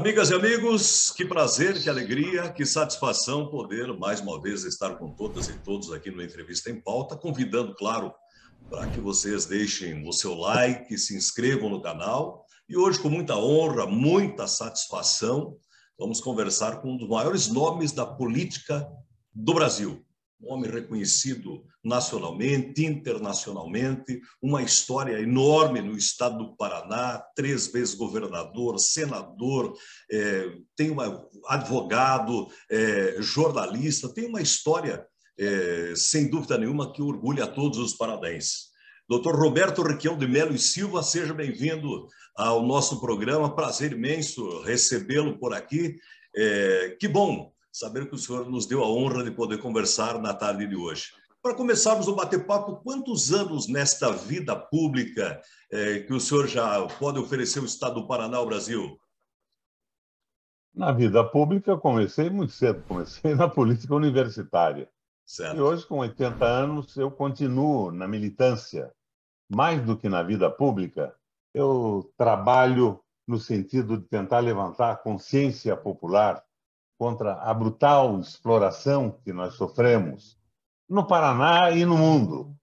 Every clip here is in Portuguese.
Amigas e amigos, que prazer, que alegria, que satisfação poder mais uma vez estar com todas e todos aqui no Entrevista em Pauta, convidando, claro, para que vocês deixem o seu like, se inscrevam no canal. E hoje, com muita honra, muita satisfação, vamos conversar com um dos maiores nomes da política do Brasil. Um homem reconhecido nacionalmente, internacionalmente, uma história enorme no estado do Paraná, 3 vezes governador, senador, tem advogado, jornalista, tem uma história, sem dúvida nenhuma, que orgulha a todos os paranaenses. Dr. Roberto Requião de Melo e Silva, seja bem-vindo ao nosso programa, prazer imenso recebê-lo por aqui. Que bom saber que o senhor nos deu a honra de poder conversar na tarde de hoje. Para começarmos o bate-papo, quantos anos nesta vida pública que o senhor já pode oferecer ao Estado do Paraná ao Brasil? Na vida pública, eu comecei muito cedo, comecei na política universitária. Certo. E hoje, com 80 anos, eu continuo na militância. Mais do que na vida pública, eu trabalho no sentido de tentar levantar a consciência popular contra a brutal exploração que nós sofremos no Paraná e no mundo.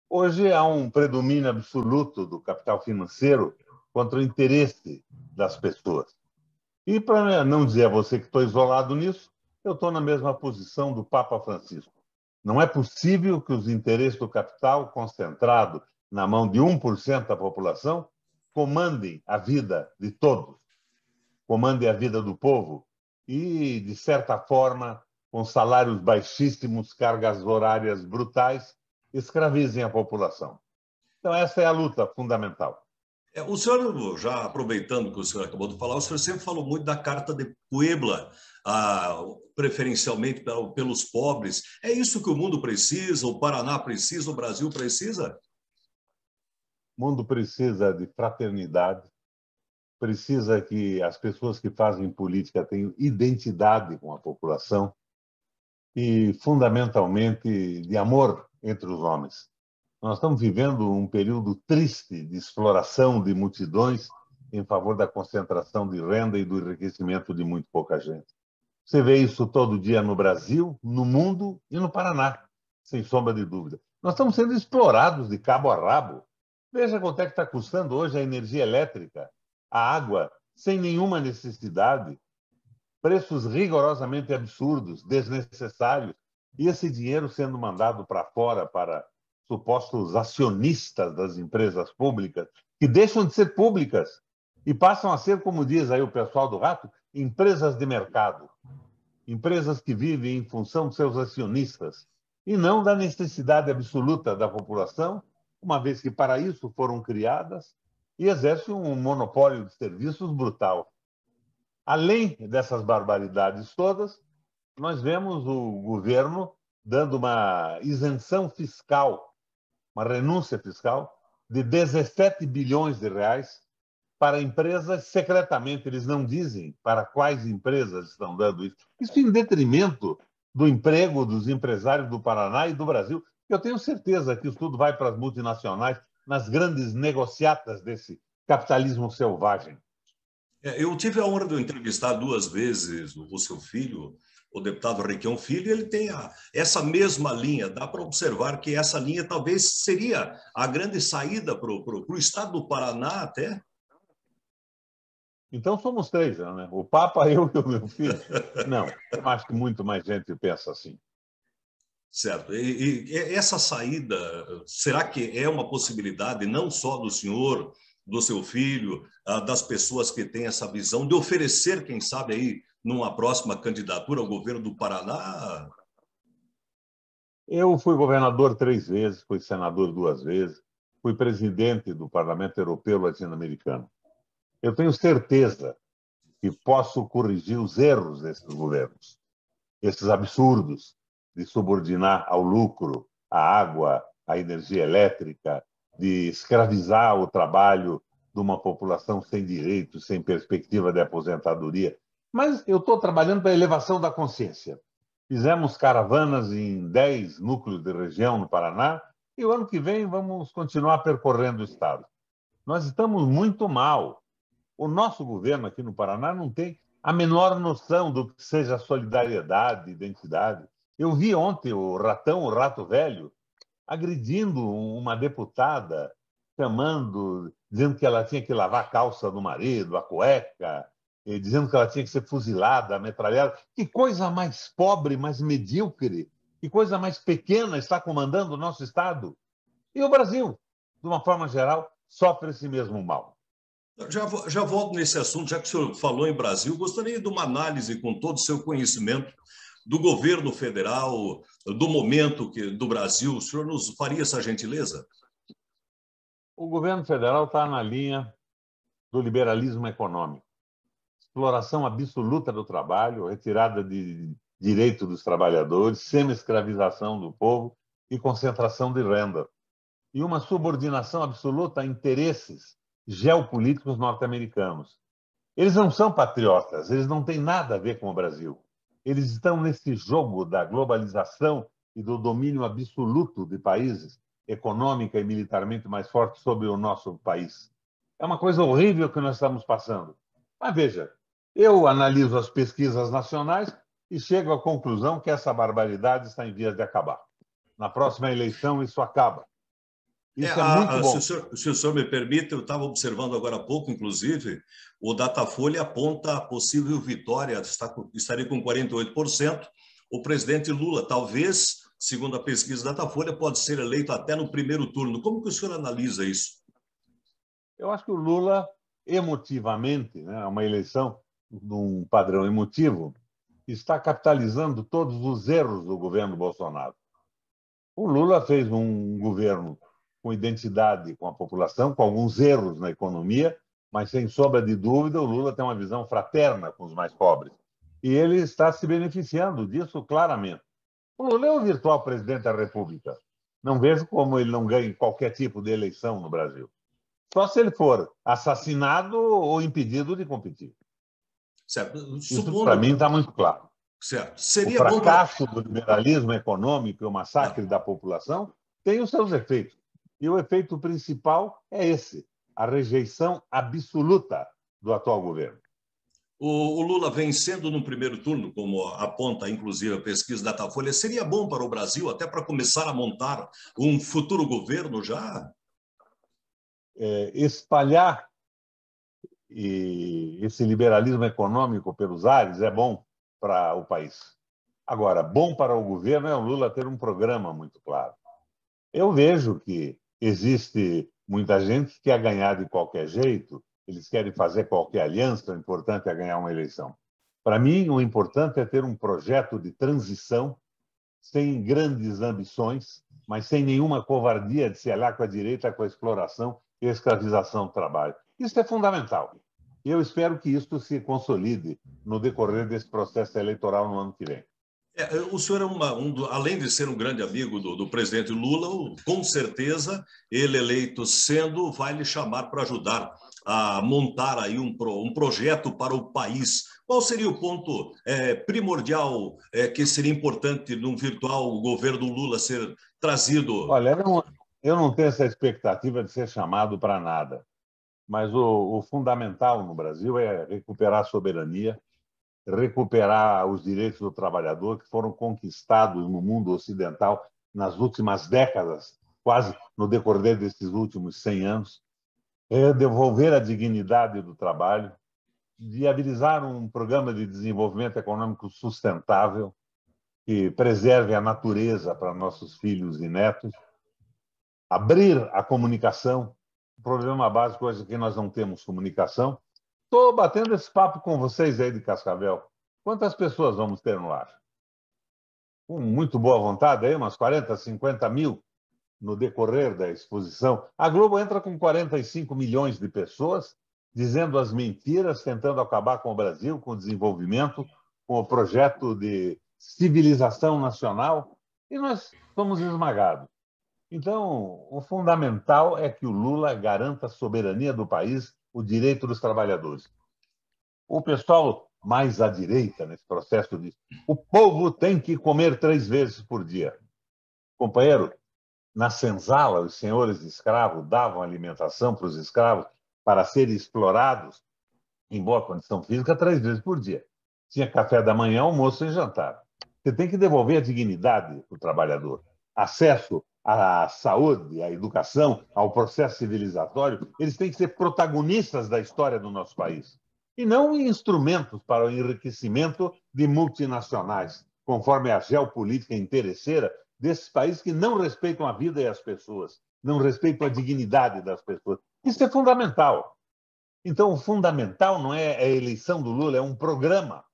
Hoje há um predomínio absoluto do capital financeiro contra o interesse das pessoas. E para não dizer a você que estou isolado nisso, eu estou na mesma posição do Papa Francisco. Não é possível que os interesses do capital, concentrado na mão de 1% da população, comandem a vida de todos, comandem a vida do povo e, de certa forma, com salários baixíssimos, cargas horárias brutais, escravizem a população. Então, essa é a luta fundamental. O senhor, já aproveitando que o senhor acabou de falar, o senhor sempre falou muito da Carta de Puebla, preferencialmente pelos pobres. É isso que o mundo precisa, o Paraná precisa, o Brasil precisa? O mundo precisa de fraternidade, precisa que as pessoas que fazem política tenham identidade com a população e, fundamentalmente, de amor entre os homens. Nós estamos vivendo um período triste de exploração de multidões em favor da concentração de renda e do enriquecimento de muito pouca gente. Você vê isso todo dia no Brasil, no mundo e no Paraná, sem sombra de dúvida. Nós estamos sendo explorados de cabo a rabo. Veja quanto é que está custando hoje a energia elétrica, a água, sem nenhuma necessidade, preços rigorosamente absurdos, desnecessários, e esse dinheiro sendo mandado para fora para supostos acionistas das empresas públicas, que deixam de ser públicas e passam a ser, como diz aí o pessoal do Rato, empresas de mercado. Empresas que vivem em função de seus acionistas e não da necessidade absoluta da população, uma vez que para isso foram criadas, e exercem um monopólio de serviços brutal. Além dessas barbaridades todas, nós vemos o governo dando uma isenção fiscal, uma renúncia fiscal de 17 bilhões de reais para empresas secretamente. Eles não dizem para quais empresas estão dando isso. Isso em detrimento do emprego dos empresários do Paraná e do Brasil. Eu tenho certeza que isso tudo vai para as multinacionais, nas grandes negociatas desse capitalismo selvagem. Eu tive a honra de entrevistar 2 vezes o seu filho, o deputado Requião Filho, e ele tem essa mesma linha. Dá para observar que essa linha talvez seria a grande saída para o estado do Paraná até. Então somos 3, né? O Papa, eu e o meu filho. Não, eu acho que muito mais gente pensa assim. Certo. E essa saída, será que é uma possibilidade não só do senhor, do seu filho, das pessoas que têm essa visão de oferecer, quem sabe aí, numa próxima candidatura ao governo do Paraná? Eu fui governador 3 vezes, fui senador 2 vezes, fui presidente do Parlamento Europeu Latino-Americano. Eu tenho certeza que posso corrigir os erros desses governos, esses absurdos de subordinar ao lucro a água, a energia elétrica, de escravizar o trabalho de uma população sem direitos, sem perspectiva de aposentadoria. Mas eu estou trabalhando para a elevação da consciência. Fizemos caravanas em 10 núcleos de região no Paraná e o ano que vem vamos continuar percorrendo o estado. Nós estamos muito mal. O nosso governo aqui no Paraná não tem a menor noção do que seja solidariedade, identidade. Eu vi ontem o Ratão, o Rato Velho, agredindo uma deputada, chamando, dizendo que ela tinha que lavar a calça do marido, a cueca, e dizendo que ela tinha que ser fuzilada, metralhada. Que coisa mais pobre, mais medíocre, que coisa mais pequena está comandando o nosso Estado. E o Brasil, de uma forma geral, sofre esse mesmo mal. Já volto nesse assunto, já que o senhor falou em Brasil, gostaria de uma análise com todo o seu conhecimento do governo federal, do momento do Brasil. O senhor nos faria essa gentileza? O governo federal está na linha do liberalismo econômico. Exploração absoluta do trabalho, retirada de direito dos trabalhadores, semi-escravização do povo e concentração de renda. E uma subordinação absoluta a interesses geopolíticos norte-americanos. Eles não são patriotas, eles não têm nada a ver com o Brasil. Eles estão nesse jogo da globalização e do domínio absoluto de países, econômica e militarmente mais fortes sobre o nosso país. É uma coisa horrível que nós estamos passando. Mas veja, eu analiso as pesquisas nacionais e chego à conclusão que essa barbaridade está em vias de acabar. Na próxima eleição, isso acaba. Isso é muito bom. Se o senhor me permite, eu estava observando agora há pouco, inclusive, o Datafolha aponta a possível vitória, estaria com 48%. O presidente Lula, talvez, segundo a pesquisa Datafolha, pode ser eleito até no primeiro turno. Como que o senhor analisa isso? Eu acho que o Lula, emotivamente, né, uma eleição num padrão emotivo, está capitalizando todos os erros do governo Bolsonaro. O Lula fez um governo com identidade com a população, com alguns erros na economia, mas, sem sombra de dúvida, o Lula tem uma visão fraterna com os mais pobres. E ele está se beneficiando disso claramente. O Lula é o virtual presidente da República. Não vejo como ele não ganha qualquer tipo de eleição no Brasil. Só se ele for assassinado ou impedido de competir. Certo. Isso, para mim, está muito claro. Certo. O Seria bom para... fracasso do liberalismo econômico e o massacre da população tem os seus efeitos. E o efeito principal é esse, a rejeição absoluta do atual governo. O Lula vencendo no primeiro turno, como aponta, inclusive, a pesquisa da Datafolha, seria bom para o Brasil, até para começar a montar um futuro governo já? Espalhar esse liberalismo econômico pelos ares é bom para o país. Agora, bom para o governo é o Lula ter um programa muito claro. Eu vejo que existe muita gente que quer ganhar de qualquer jeito, eles querem fazer qualquer aliança, o importante é ganhar uma eleição. Para mim, o importante é ter um projeto de transição sem grandes ambições, mas sem nenhuma covardia de se aliar com a direita, com a exploração e a escravização do trabalho. Isso é fundamental. E eu espero que isso se consolide no decorrer desse processo eleitoral no ano que vem. O senhor é além de ser um grande amigo do presidente Lula, com certeza ele eleito sendo vai lhe chamar para ajudar a montar aí um projeto para o país. Qual seria o ponto primordial que seria importante num virtual governo Lula ser trazido? Olha, eu não tenho essa expectativa de ser chamado para nada, mas o fundamental no Brasil é recuperar a soberania, recuperar os direitos do trabalhador que foram conquistados no mundo ocidental nas últimas décadas, quase no decorrer desses últimos 100 anos, devolver a dignidade do trabalho, viabilizar um programa de desenvolvimento econômico sustentável que preserve a natureza para nossos filhos e netos, abrir a comunicação. O problema básico hoje é que nós não temos comunicação. Estou batendo esse papo com vocês aí de Cascavel. Quantas pessoas vamos ter no ar? Com muito boa vontade, aí, umas 40, 50 mil no decorrer da exposição. A Globo entra com 45 milhões de pessoas dizendo as mentiras, tentando acabar com o Brasil, com o desenvolvimento, com o projeto de civilização nacional, e nós somos esmagados. Então, o fundamental é que o Lula garanta a soberania do país, o direito dos trabalhadores. O pessoal mais à direita, nesse processo, diz: o povo tem que comer 3 vezes por dia. Companheiro, na senzala, os senhores escravos davam alimentação para os escravos para serem explorados em boa condição física 3 vezes por dia. Tinha café da manhã, almoço e jantar. Você tem que devolver a dignidade para o trabalhador. Acesso à saúde, à educação, ao processo civilizatório, eles têm que ser protagonistas da história do nosso país. E não instrumentos para o enriquecimento de multinacionais, conforme a geopolítica interesseira desses países que não respeitam a vida e as pessoas, não respeitam a dignidade das pessoas. Isso é fundamental. Então, o fundamental não é a eleição do Lula, é um programa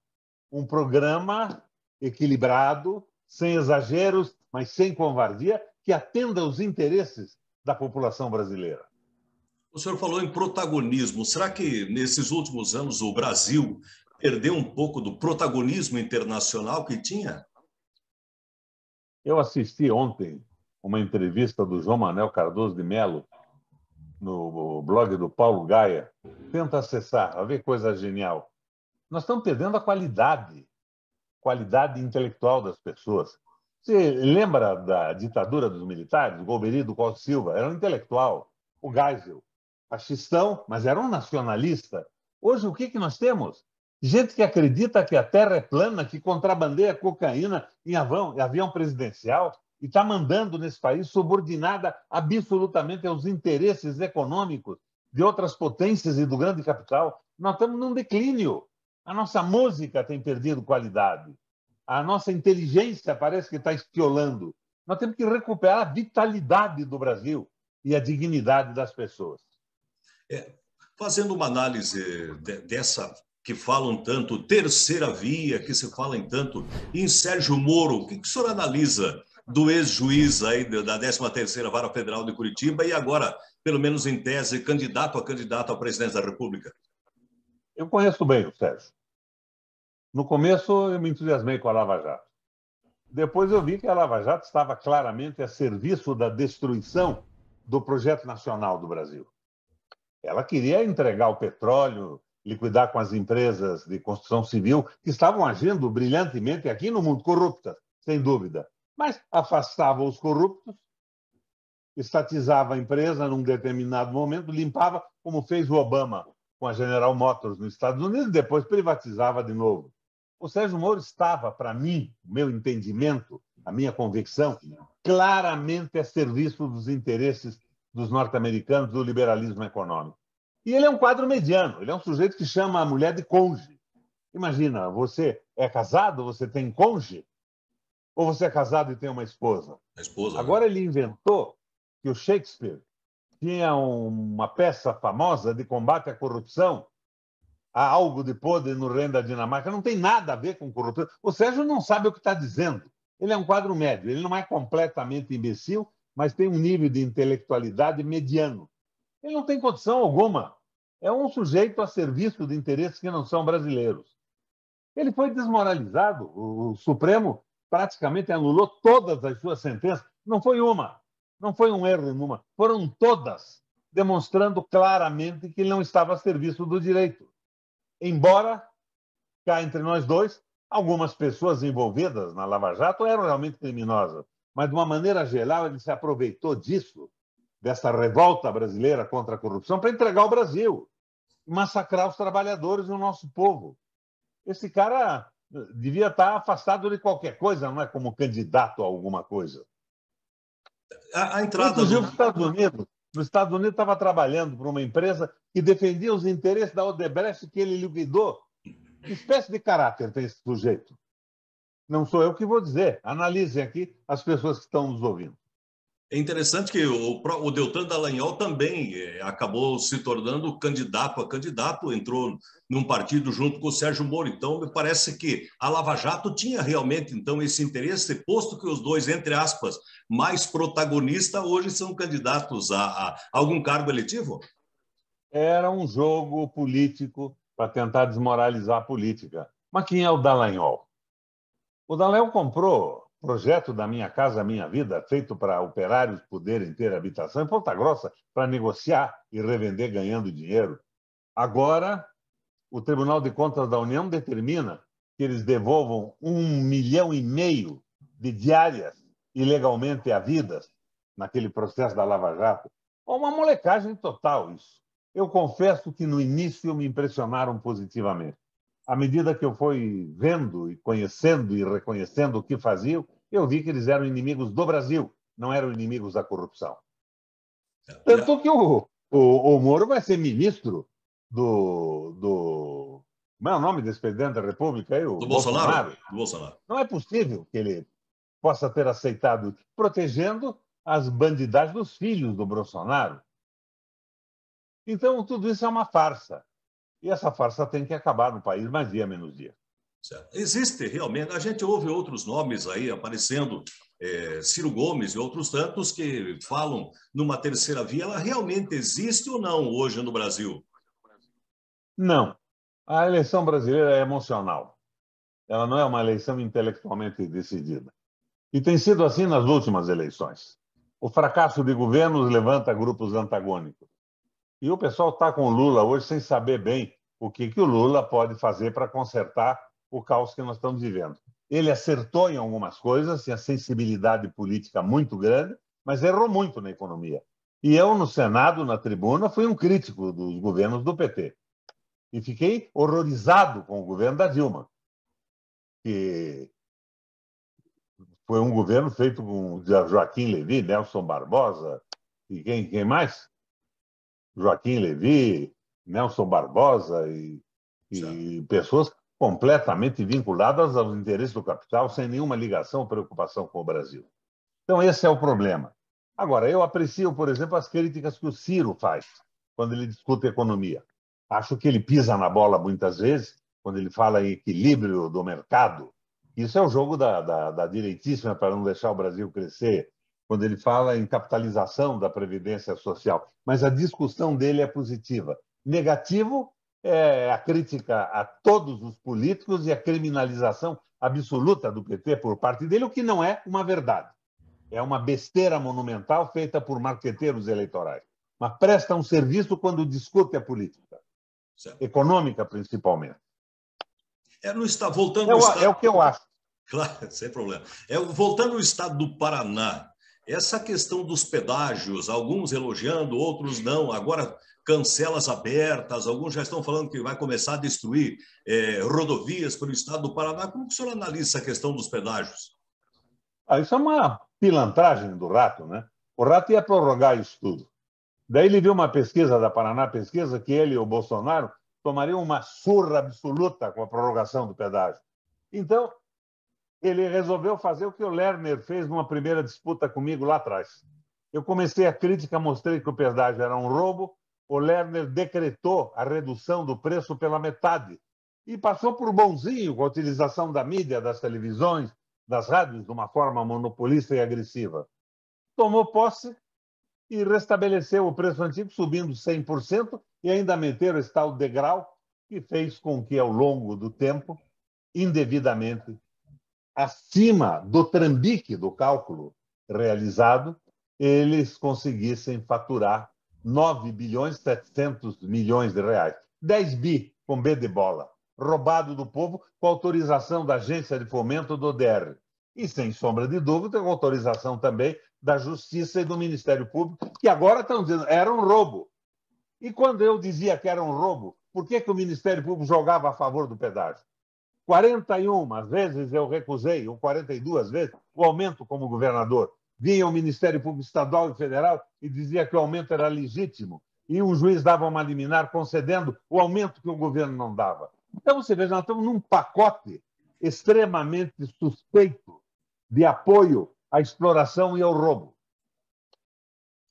equilibrado, sem exageros, mas sem covardia, que atenda aos interesses da população brasileira. O senhor falou em protagonismo. Será que nesses últimos anos o Brasil perdeu um pouco do protagonismo internacional que tinha? Eu assisti ontem uma entrevista do João Manuel Cardoso de Mello no blog do Paulo Gaia. Tenta acessar, vai ver coisa genial. Nós estamos perdendo a qualidade intelectual das pessoas. Você lembra da ditadura dos militares? O Golbery do Costa Silva era um intelectual. O Geisel, fascistão, mas era um nacionalista. Hoje, o que nós temos? Gente que acredita que a Terra é plana, que contrabandeia cocaína em avião presidencial e está mandando nesse país subordinada absolutamente aos interesses econômicos de outras potências e do grande capital. Nós estamos num declínio. A nossa música tem perdido qualidade. A nossa inteligência parece que está estiolando. Nós temos que recuperar a vitalidade do Brasil e a dignidade das pessoas. Fazendo uma análise dessa que falam tanto, terceira via, que se fala em tanto, e em Sérgio Moro, o que o senhor analisa do ex-juiz aí da 13ª Vara Federal de Curitiba e agora, pelo menos em tese, candidato à presidência da República? Eu conheço bem o Sérgio. No começo, eu me entusiasmei com a Lava Jato. Depois eu vi que a Lava Jato estava claramente a serviço da destruição do projeto nacional do Brasil. Ela queria entregar o petróleo, liquidar com as empresas de construção civil que estavam agindo brilhantemente aqui no mundo, corruptas, sem dúvida. Mas afastava os corruptos, estatizava a empresa num determinado momento, limpava, como fez o Obama com a General Motors nos Estados Unidos, e depois privatizava de novo. O Sérgio Moro estava, para mim, o meu entendimento, a minha convicção, claramente a serviço dos interesses dos norte-americanos, do liberalismo econômico. E ele é um quadro mediano, ele é um sujeito que chama a mulher de cônjuge. Imagina, você é casado, você tem cônjuge? Ou você é casado e tem uma esposa? A esposa. Agora ele inventou que o Shakespeare tinha uma peça famosa de combate à corrupção, há algo de podre no reino da Dinamarca, não tem nada a ver com corrupção. O Sérgio não sabe o que está dizendo. Ele é um quadro médio, ele não é completamente imbecil, mas tem um nível de intelectualidade mediano. Ele não tem condição alguma. É um sujeito a serviço de interesses que não são brasileiros. Ele foi desmoralizado. O Supremo praticamente anulou todas as suas sentenças. Não foi uma, não foi um erro numa, foram todas, demonstrando claramente que ele não estava a serviço do direito. Embora, cá entre nós dois, algumas pessoas envolvidas na Lava Jato eram realmente criminosas, mas, de uma maneira geral, ele se aproveitou disso, dessa revolta brasileira contra a corrupção, para entregar o Brasil, massacrar os trabalhadores e o nosso povo. Esse cara devia estar afastado de qualquer coisa, não é como candidato a alguma coisa. A entrada Inclusive, nos Estados Unidos estava trabalhando para uma empresa que defendia os interesses da Odebrecht que ele liquidou. Que espécie de caráter tem esse sujeito? Não sou eu que vou dizer. Analisem aqui as pessoas que estão nos ouvindo. É interessante que o Deltan Dallagnol também acabou se tornando candidato a candidato, entrou num partido junto com o Sérgio Moro. Então, me parece que a Lava Jato tinha realmente, então, esse interesse, posto que os dois, entre aspas, mais protagonistas, hoje são candidatos a algum cargo eletivo? Era um jogo político para tentar desmoralizar a política. Mas quem é o Dallagnol? O Dallagnol comprou o projeto da Minha Casa Minha Vida, feito para operários poderem ter habitação em Ponta Grossa, para negociar e revender ganhando dinheiro. Agora, o Tribunal de Contas da União determina que eles devolvam 1,5 milhão de diárias ilegalmente havidas naquele processo da Lava Jato. É uma molecagem total isso. eu confesso que no início me impressionaram positivamente. À medida que eu fui vendo e conhecendo e reconhecendo o que faziam, eu vi que eles eram inimigos do Brasil, não eram inimigos da corrupção. Tanto que o Moro vai ser ministro do... Como é o nome desse presidente da República aí? O Do Bolsonaro? Bolsonaro. Do Bolsonaro. Não é possível que ele possa ter aceitado, protegendo as bandidagens dos filhos do Bolsonaro. Então, tudo isso é uma farsa. E essa farsa tem que acabar no país mais dia menos dia. Certo. Existe realmente, a gente ouve outros nomes aí aparecendo, Ciro Gomes e outros tantos que falam numa terceira via. Ela realmente existe ou não hoje no Brasil? Não. A eleição brasileira é emocional. Ela não é uma eleição intelectualmente decidida. E tem sido assim nas últimas eleições. O fracasso de governos levanta grupos antagônicos. E o pessoal está com o Lula hoje sem saber bem o que o Lula pode fazer para consertar o caos que nós estamos vivendo. Ele acertou em algumas coisas, tinha sensibilidade política muito grande, mas errou muito na economia. E eu, no Senado, na tribuna, fui um crítico dos governos do PT. E fiquei horrorizado com o governo da Dilma, que foi um governo feito com Joaquim Levy, Nelson Barbosa e quem mais? Joaquim Levy, Nelson Barbosa e pessoas completamente vinculadas aos interesses do capital, sem nenhuma ligação ou preocupação com o Brasil. Então, esse é o problema. Agora, eu aprecio, por exemplo, as críticas que o Ciro faz quando ele discute economia. Acho que ele pisa na bola muitas vezes, quando ele fala em equilíbrio do mercado. Isso é o jogo da direitíssima para não deixar o Brasil crescer, quando ele fala em capitalização da Previdência Social. Mas a discussão dele é positiva. Negativo é a crítica a todos os políticos e a criminalização absoluta do PT por parte dele, o que não é uma verdade. É uma besteira monumental feita por marqueteiros eleitorais. Mas presta um serviço quando discute a política, certo, econômica principalmente. Voltando ao estado... É o que eu acho. Claro, sem problema. Voltando ao estado do Paraná, essa questão dos pedágios, alguns elogiando, outros não, agora cancelas abertas, alguns já estão falando que vai começar a destruir rodovias pelo estado do Paraná. Como que o senhor analisa essa questão dos pedágios? Isso é uma pilantragem do Rato, né? O Rato ia prorrogar isso tudo. Daí ele viu uma pesquisa da Paraná Pesquisa que ele e o Bolsonaro tomariam uma surra absoluta com a prorrogação do pedágio. Então, ele resolveu fazer o que o Lerner fez numa primeira disputa comigo lá atrás. Eu comecei a crítica, mostrei que o pedágio era um roubo, o Lerner decretou a redução do preço pela metade e passou por bonzinho com a utilização da mídia, das televisões, das rádios, de uma forma monopolista e agressiva. Tomou posse e restabeleceu o preço antigo, subindo 100%, e ainda meteram esse tal degrau, que fez com que, ao longo do tempo, indevidamente, acima do trambique do cálculo realizado, eles conseguissem faturar 9 bilhões e 700 milhões de reais. 10 bi, com B de bola, roubado do povo com autorização da Agência de Fomento do DR. E, sem sombra de dúvida, com autorização também da Justiça e do Ministério Público, que agora estão dizendo que era um roubo. E quando eu dizia que era um roubo, por que o Ministério Público jogava a favor do pedágio? 41 vezes eu recusei, ou 42 vezes, o aumento como governador. Vinha o Ministério Público Estadual e Federal e dizia que o aumento era legítimo. E um juiz dava uma liminar concedendo o aumento que o governo não dava. Então, você veja, nós estamos num pacote extremamente suspeito de apoio à exploração e ao roubo.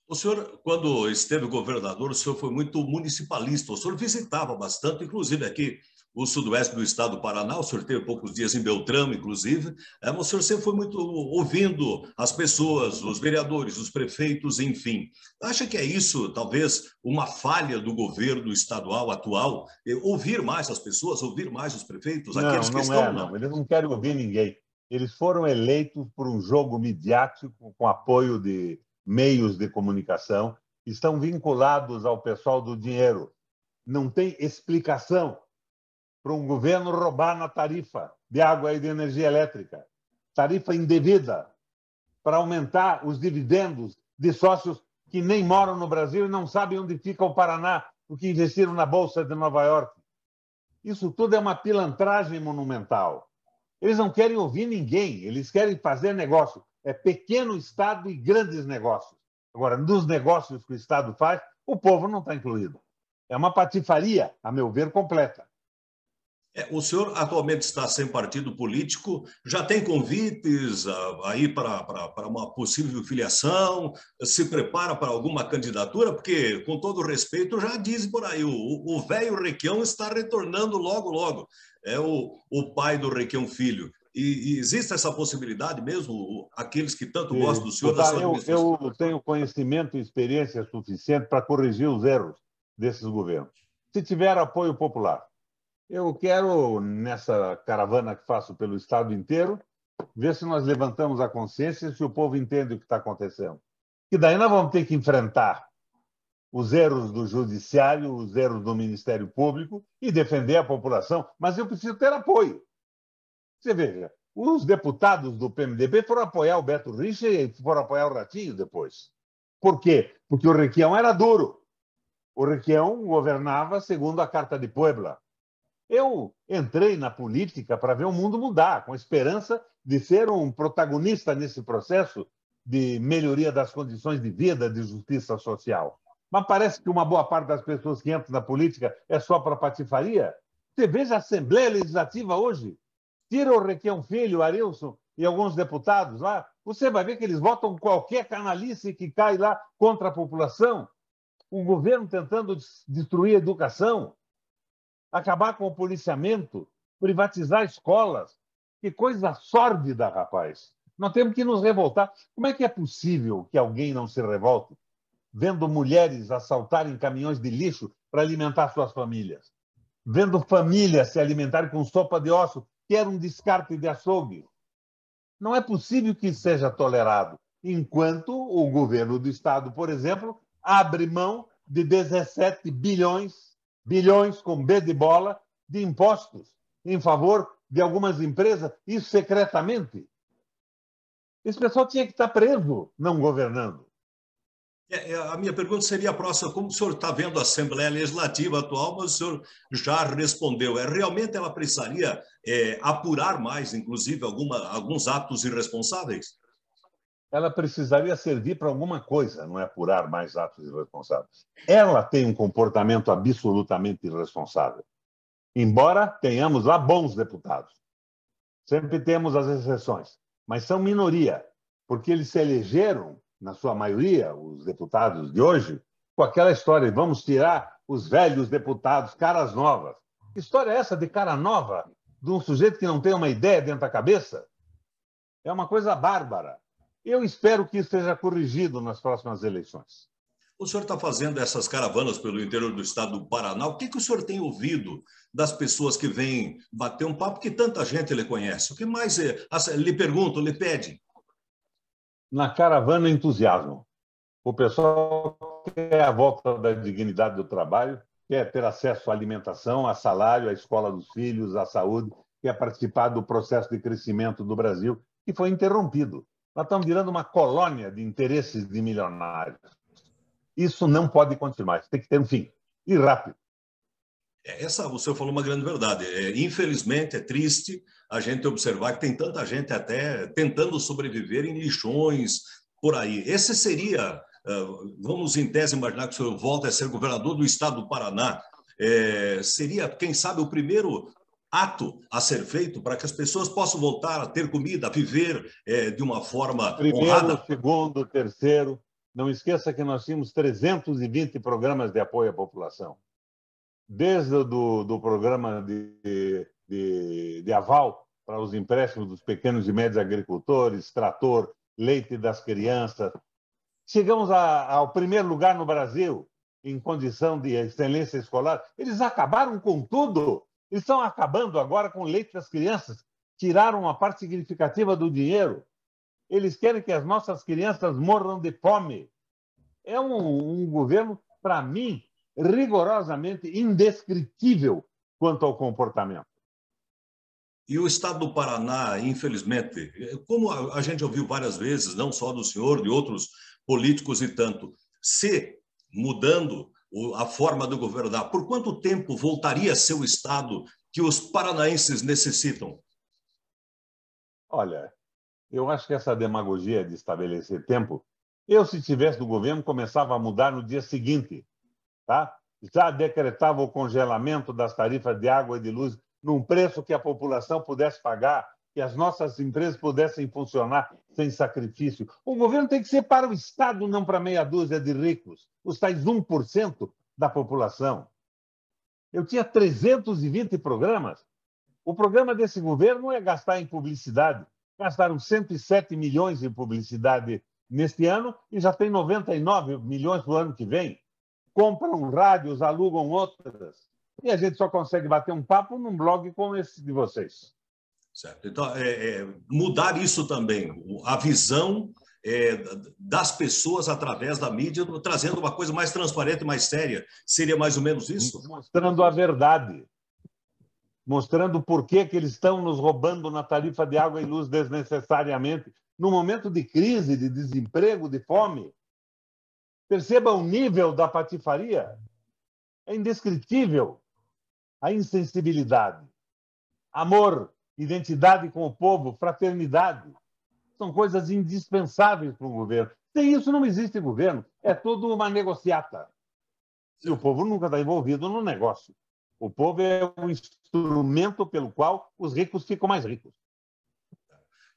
O senhor, quando esteve governador, o senhor foi muito municipalista, o senhor visitava bastante, inclusive aqui o sudoeste do estado do Paraná, o senhor teve poucos dias em Beltrame, inclusive, o senhor sempre foi muito ouvindo as pessoas, os vereadores, os prefeitos, enfim. Acha que é isso, talvez, uma falha do governo estadual atual, ouvir mais as pessoas, ouvir mais os prefeitos, aqueles que estão... Não, eles não querem ouvir ninguém. Eles foram eleitos por um jogo midiático com apoio de meios de comunicação, estão vinculados ao pessoal do dinheiro. Não tem explicação para um governo roubar na tarifa de água e de energia elétrica, tarifa indevida, para aumentar os dividendos de sócios que nem moram no Brasil e não sabem onde fica o Paraná, o que investiram na Bolsa de Nova York. Isso tudo é uma pilantragem monumental. Eles não querem ouvir ninguém, eles querem fazer negócio. É pequeno Estado e grandes negócios. Agora, nos negócios que o Estado faz, o povo não está incluído. É uma patifaria, a meu ver, completa. O senhor atualmente está sem partido político, já tem convites aí para uma possível filiação? Se prepara para alguma candidatura? Porque, com todo respeito, já dizem por aí, o velho Requião está retornando logo, logo. É o pai do Requião Filho. E existe essa possibilidade mesmo? Aqueles que tanto gostam do senhor, da sua administração? Eu tenho conhecimento e experiência suficiente para corrigir os erros desses governos. Se tiver apoio popular. Eu quero, nessa caravana que faço pelo Estado inteiro, ver se nós levantamos a consciência e se o povo entende o que está acontecendo. E daí nós vamos ter que enfrentar os erros do Judiciário, os erros do Ministério Público e defender a população. Mas eu preciso ter apoio. Você veja, os deputados do PMDB foram apoiar o Beto Richa e foram apoiar o Ratinho depois. Por quê? Porque o Requião era duro. O Requião governava segundo a Carta de Puebla. Eu entrei na política para ver o mundo mudar, com a esperança de ser um protagonista nesse processo de melhoria das condições de vida, de justiça social. Mas parece que uma boa parte das pessoas que entram na política é só para patifaria. Você veja a Assembleia Legislativa hoje. Tira o Requião Filho, o Arilson e alguns deputados lá, você vai ver que eles votam qualquer canalice que cai lá contra a população. O governo tentando destruir a educação, acabar com o policiamento, privatizar escolas. Que coisa sórdida, rapaz. Nós temos que nos revoltar. Como é que é possível que alguém não se revolte vendo mulheres assaltarem caminhões de lixo para alimentar suas famílias? Vendo famílias se alimentarem com sopa de osso, que era um descarte de açougue. Não é possível que isso seja tolerado, enquanto o governo do Estado, por exemplo, abre mão de 17 bilhões com B de bola, de impostos em favor de algumas empresas, isso secretamente. Esse pessoal tinha que estar preso, não governando. A minha pergunta seria a próxima: como o senhor está vendo a Assembleia Legislativa atual, mas o senhor já respondeu. Realmente ela precisaria apurar mais, inclusive, alguns atos irresponsáveis? Ela precisaria servir para alguma coisa, não é apurar mais atos irresponsáveis. Ela tem um comportamento absolutamente irresponsável. Embora tenhamos lá bons deputados. Sempre temos as exceções, mas são minoria, porque eles se elegeram, na sua maioria, os deputados de hoje, com aquela história de vamos tirar os velhos deputados, caras novas. Que história é essa de cara nova, de um sujeito que não tem uma ideia dentro da cabeça? É uma coisa bárbara. Eu espero que isso seja corrigido nas próximas eleições. O senhor está fazendo essas caravanas pelo interior do estado do Paraná. O que o senhor tem ouvido das pessoas que vêm bater um papo que tanta gente lhe conhece? O que mais lhe perguntam, lhe pedem? Na caravana, entusiasmo. O pessoal quer a volta da dignidade do trabalho, quer ter acesso à alimentação, a salário, à escola dos filhos, à saúde, quer participar do processo de crescimento do Brasil, que foi interrompido. Nós estamos virando uma colônia de interesses de milionários. Isso não pode continuar, isso tem que ter um fim, e rápido. O senhor falou uma grande verdade. Infelizmente, é triste a gente observar que tem tanta gente até tentando sobreviver em lixões por aí. Esse seria, vamos em tese imaginar que o senhor volta a ser governador do estado do Paraná, seria, quem sabe, o primeiro ato a ser feito para que as pessoas possam voltar a ter comida, a viver de uma forma honrada? Primeiro, segundo, terceiro. Não esqueça que nós tínhamos 320 programas de apoio à população. Desde do programa de aval para os empréstimos dos pequenos e médios agricultores, trator, leite das crianças. Chegamos ao primeiro lugar no Brasil em condição de excelência escolar. Eles acabaram com tudo. Eles estão acabando agora com o leite das crianças. Tiraram uma parte significativa do dinheiro. Eles querem que as nossas crianças morram de fome. É um governo, para mim, rigorosamente indescritível quanto ao comportamento. E o estado do Paraná, infelizmente, como a gente ouviu várias vezes, não só do senhor, de outros políticos e tanto, se mudando a forma do governar, por quanto tempo voltaria a ser o Estado que os paranaenses necessitam? Olha, eu acho que essa demagogia de estabelecer tempo, eu, se tivesse no governo, começava a mudar no dia seguinte, tá? Já decretava o congelamento das tarifas de água e de luz num preço que a população pudesse pagar, que as nossas empresas pudessem funcionar sem sacrifício. O governo tem que ser para o Estado, não para meia dúzia de ricos, os tais 1% da população. Eu tinha 320 programas. O programa desse governo é gastar em publicidade. Gastaram 107 milhões em publicidade neste ano e já tem 99 milhões para o ano que vem. Compram rádios, alugam outras. E a gente só consegue bater um papo num blog como esse de vocês. Certo. Então, mudar isso também, a visão das pessoas através da mídia, trazendo uma coisa mais transparente, mais séria. Seria mais ou menos isso? Mostrando a verdade. Mostrando por que eles estão nos roubando na tarifa de água e luz desnecessariamente, no momento de crise, de desemprego, de fome. Perceba o nível da patifaria. É indescritível a insensibilidade. Amor, identidade com o povo, fraternidade. São coisas indispensáveis para um governo. Sem isso não existe governo. É tudo uma negociata. E o povo nunca está envolvido no negócio. O povo é o instrumento pelo qual os ricos ficam mais ricos.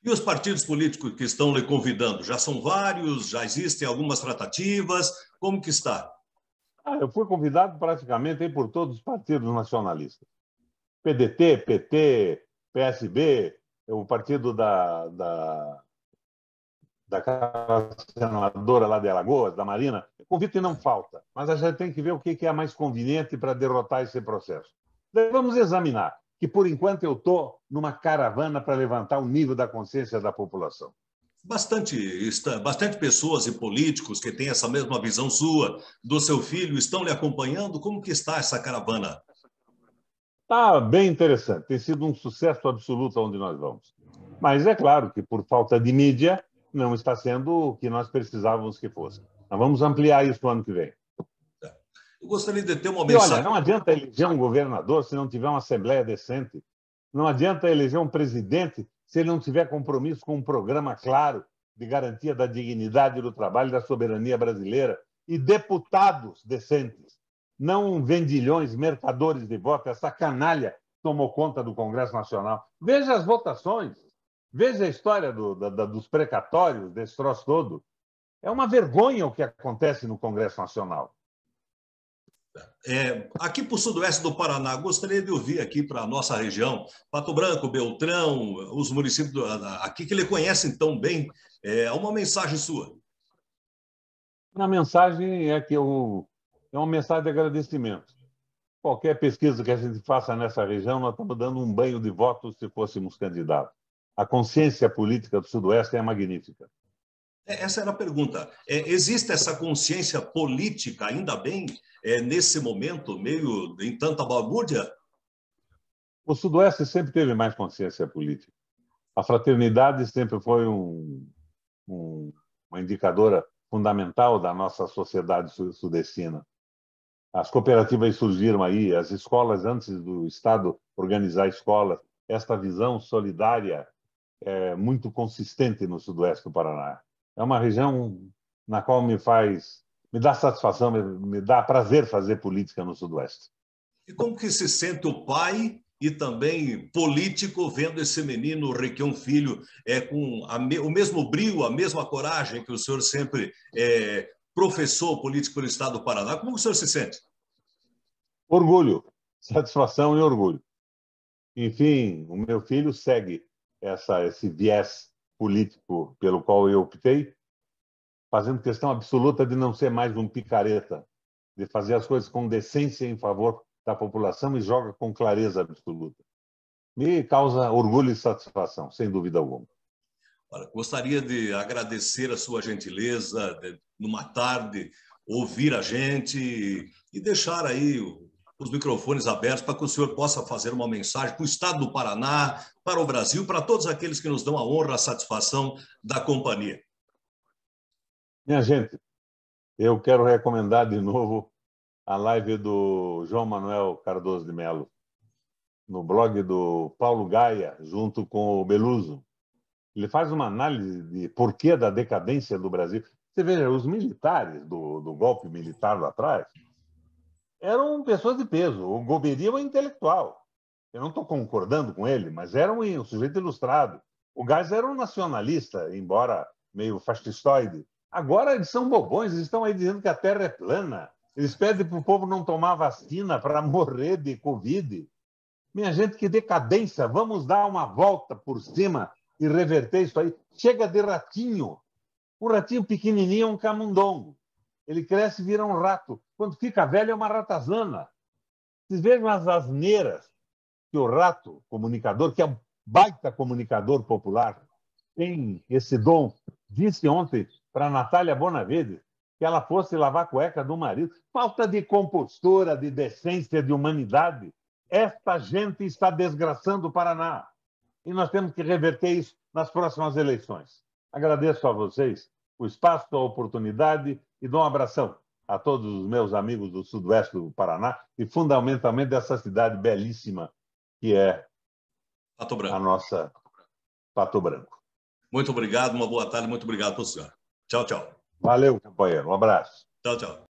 E os partidos políticos que estão lhe convidando? Já são vários? Já existem algumas tratativas? Como que está? Eu fui convidado praticamente por todos os partidos nacionalistas. PDT, PT, PSB, o partido da senadora lá de Alagoas, da Marina. Convite não falta, mas a gente tem que ver o que é mais conveniente para derrotar esse processo. Daí vamos examinar, que por enquanto eu estou numa caravana para levantar o nível da consciência da população. Bastante pessoas e políticos que têm essa mesma visão sua, do seu filho, estão lhe acompanhando? Como que está essa caravana? Está bem interessante, tem sido um sucesso absoluto onde nós vamos. Mas é claro que por falta de mídia não está sendo o que nós precisávamos que fosse. Nós vamos ampliar isso no ano que vem. Eu gostaria de ter uma E olha, mensagem. não adianta eleger um governador se não tiver uma assembleia decente. Não adianta eleger um presidente se ele não tiver compromisso com um programa claro de garantia da dignidade do trabalho e da soberania brasileira. E deputados decentes, não vendilhões, mercadores de voto. Essa canalha tomou conta do Congresso Nacional. Veja as votações. Veja a história dos precatórios, desse troço todo. É uma vergonha o que acontece no Congresso Nacional. Aqui para o sudoeste do Paraná, gostaria de ouvir aqui para a nossa região, Pato Branco, Beltrão, os municípios aqui que lhe conhecem tão bem, uma mensagem sua. A mensagem é uma mensagem de agradecimento. Qualquer pesquisa que a gente faça nessa região, nós estamos dando um banho de votos se fôssemos candidatos. A consciência política do Sudoeste é magnífica. Essa era a pergunta. Existe essa consciência política, ainda bem, nesse momento, meio em tanta balbúrdia? O Sudoeste sempre teve mais consciência política. A fraternidade sempre foi uma indicadora fundamental da nossa sociedade sudestina. As cooperativas surgiram aí, as escolas, antes do Estado organizar escolas, esta visão solidária é muito consistente no Sudoeste do Paraná. É uma região na qual me dá satisfação, me dá prazer fazer política no Sudoeste. E como que se sente o pai e também político vendo esse menino, Requião Filho, com o mesmo brio, a mesma coragem que o senhor sempre professou político pelo Estado do Paraná? Como o senhor se sente? Orgulho, satisfação e orgulho. Enfim, o meu filho segue esse viés político pelo qual eu optei, fazendo questão absoluta de não ser mais um picareta, de fazer as coisas com decência em favor da população e joga com clareza absoluta. Me causa orgulho e satisfação, sem dúvida alguma. Olha, gostaria de agradecer a sua gentileza, numa tarde, ouvir a gente e deixar aí os microfones abertos para que o senhor possa fazer uma mensagem para o Estado do Paraná, para o Brasil, para todos aqueles que nos dão a honra, a satisfação da companhia. Minha gente, eu quero recomendar de novo a live do João Manuel Cardoso de Mello, no blog do Paulo Gaia, junto com o Beluso. Ele faz uma análise de porquê da decadência do Brasil. Você veja, os militares do golpe militar lá atrás eram pessoas de peso. O Golbery é um intelectual. Eu não estou concordando com ele, mas era um sujeito ilustrado. O Geisel era um nacionalista, embora meio fascistoide. Agora eles são bobões, eles estão aí dizendo que a Terra é plana. Eles pedem para o povo não tomar vacina para morrer de Covid. Minha gente, que decadência! Vamos dar uma volta por cima e reverter isso aí. Chega de ratinho. O ratinho pequenininho é um camundongo. Ele cresce e vira um rato. Quando fica velho, é uma ratazana. Vocês vejam as asneiras que o rato comunicador, que é um baita comunicador popular, tem esse dom. Disse ontem para a Natália Bonavides que ela fosse lavar a cueca do marido. Falta de compostura, de decência, de humanidade. Esta gente está desgraçando o Paraná. E nós temos que reverter isso nas próximas eleições. Agradeço a vocês o espaço, a oportunidade e dou um abração a todos os meus amigos do sudoeste do Paraná e, fundamentalmente, dessa cidade belíssima que é Pato Branco. A nossa Pato Branco. Muito obrigado, uma boa tarde, muito obrigado para o senhor. Tchau, tchau. Valeu, companheiro. Um abraço. Tchau, tchau.